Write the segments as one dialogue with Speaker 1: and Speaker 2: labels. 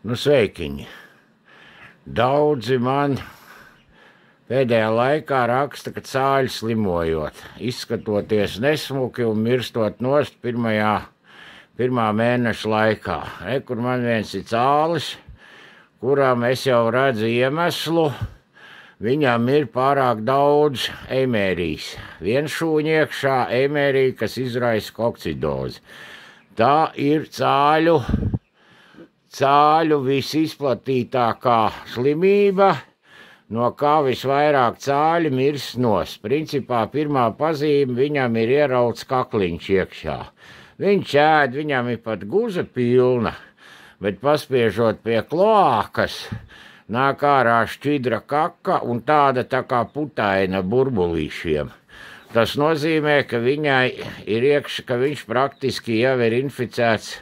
Speaker 1: Nu, sveikiņi! Daudzi man pēdējā laikā raksta, ka cāļi slimojot, izskatoties nesmuki un mirstot nost pirmā mēneša laikā. Kur man viens ir cālis, kurām es jau redzu iemeslu, viņam ir pārāk daudz eimērijas. Viens šūņi iekšā eimērija, kas izraisa kokcidozi. Tā ir cāļu visizplatītākā slimība, no kā visvairāk cāļi mirst nost. Principā pirmā pazīme viņam ir ierauts kakliņš iekšā. Viņš ēd, viņam ir pat guza pilna, bet paspiežot pie kloākas, nāk ārā šķidra kaka un tāda tā kā putaina burbulīšiem. Tas nozīmē, ka viņai ir iekšā, ka viņš praktiski jau ir inficēts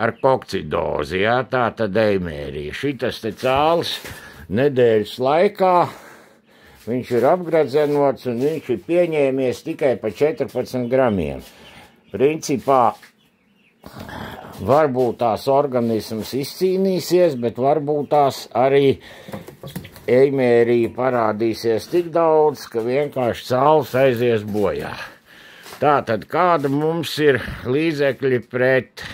Speaker 1: ar kokcidozi, jā, tā tad eimērija. Šitas te cālis nedēļas laikā, viņš ir apgradzenots un viņš ir pieņēmies tikai pa 14 gramiem. Principā, varbūt tās organisms izcīnīsies, bet varbūt tās arī eimērija parādīsies tik daudz, ka vienkārši cālis aizies bojā. Tātad, kāda mums ir līdzekļi pret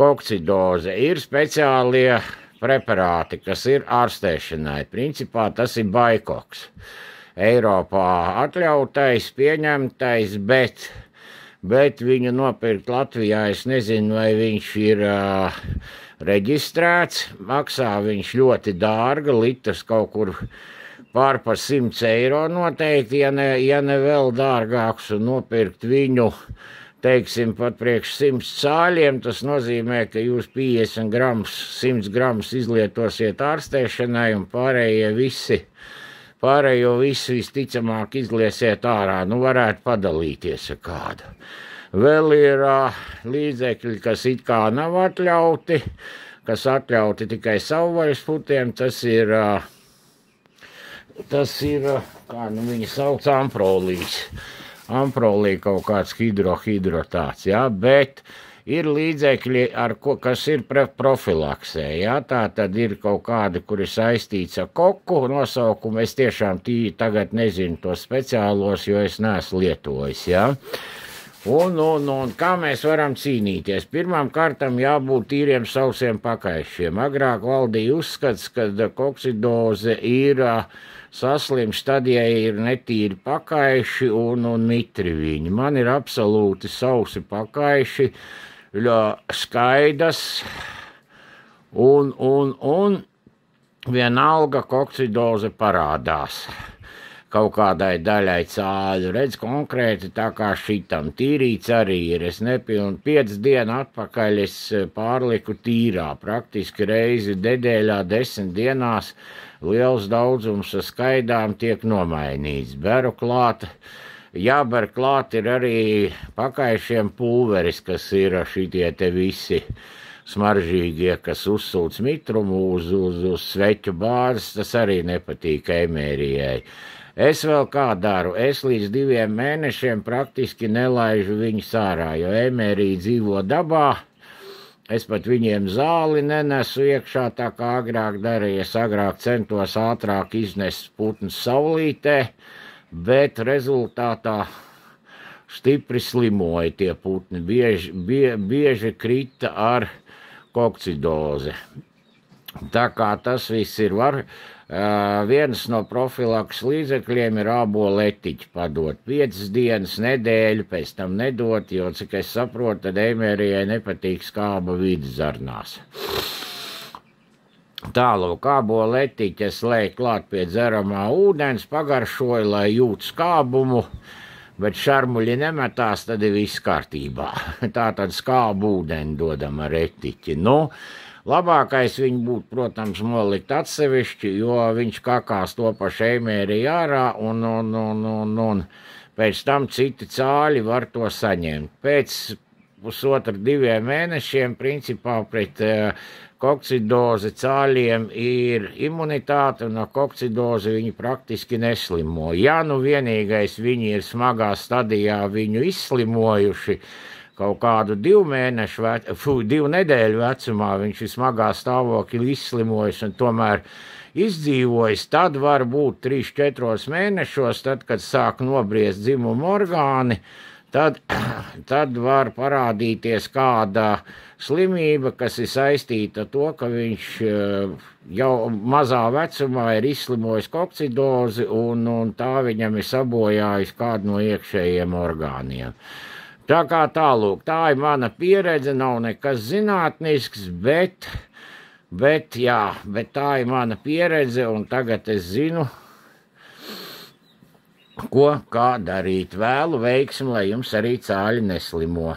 Speaker 1: kokcidozi? Ir speciālie preparāti, kas ir ārstēšanai. Principā tas ir baikoks. Eiropā atļautais, pieņemtais, bet viņu nopirkt Latvijā, es nezinu, vai viņš ir reģistrēts. Maksā viņš ļoti dārga, litrs kaut kur pār par 100 eiro noteikti, ja ne vēl dārgāks, un nopirkt viņu, teiksim, pat priekš 100 cāļiem, tas nozīmē, ka jūs 50 grams, 100 grams izlietosiet ārstēšanai un pārējo visi visticamāk izliesiet ārā, nu varētu padalīties ar kādu. Vēl ir līdzekļi, kas it kā nav atļauti, kas atļauti tikai savvaļas putiem, tas ir, kā nu viņi sauc, amprolīs. Amprolī kaut kāds hidrotāts, jā, bet ir līdzekļi, kas ir profilaksē, jā, tā tad ir kaut kādi, kuri saistīts ar koku nosaukumu, es tiešām tagad nezinu tos speciālos, jo es neesmu lietojis, jā. Un kā mēs varam cīnīties? Pirmām kārtām jābūt tīriem sausiem pakaišiem. Agrāk valdīja uzskats, ka kokcidoze ir saslimts tad, ja ir netīri pakaiši un mitri viņi. Man ir absolūti sausi pakaiši, skaidrs un vienalga kokcidoze parādās kaut kādai daļai cāļu. Redz konkrēti tā kā šitam. Tīrīts arī ir. Es nepilnu 5 dienu atpakaļ es pārliku tīrā. Praktiski reizi nedēļā 10 dienās liels daudzums ar skaidām tiek nomainīts. Beru klāt, jāber klāt ir arī pakaišiem pulveris, kas ir šitie te visi smaržīgie, kas uzsūc mitrumu uz sveķu bāzes, tas arī nepatīk eimērijai. Es vēl kā daru, es līdz 2 mēnešiem praktiski nelaižu viņus ārā, jo eimērija dzīvo dabā, es pat viņiem zāli nenesu iekšā, tā kā agrāk darīju, es agrāk centos ātrāk iznest putnus saulītē, bet rezultātā stipri slimoja tie putni, bieži krita ar kokcidozi. Tā kā tas viss ir viens no profilaks līdzekļiem ir āboletiķi padot 5 dienas, nedēļu, pēc tam nedot, jo, cik es saprotu, tad eimērijai nepatīk skāba vidzarnās. Tālūk, āboletiķi es lēju klāt pie dzeramā ūdens, pagaršoju, lai jūt skābumu, bet šarmuļi nemetās, tad ir viss kārtībā. Tā tad skābu ūdeni dodam ar etiķi. Nu, labākais viņu būtu, protams, nolikt atsevišķi, jo viņš kakās to pašu eimēriju ārā un pēc tam citi cāļi var to saņemt. Pēc 1,5–2 mēnešiem principā pret kokcidozi cāļiem ir imunitāte un ar kokcidozi viņi praktiski neslimo. Ja nu vienīgais viņi ir smagā stadijā viņu izslimojuši, kaut kādu 2 nedēļu vecumā viņš ir smagā stāvoklī izslimojis un tomēr izdzīvojis, tad var būt 3-4 mēnešos, tad, kad sāk nobriest dzimuma orgāni, tad var parādīties kāda slimība, kas ir saistīta ar to, ka viņš jau mazā vecumā ir izslimojis kokcidozi un tā viņam ir sabojājis kādu no iekšējiem orgāniem. Tā kā tālūk, tā ir mana pieredze, nav nekas zinātnisks, bet tā ir mana pieredze, un tagad es zinu, kā darīt. Vēlu veiksmi, lai jums arī cāļi neslimo.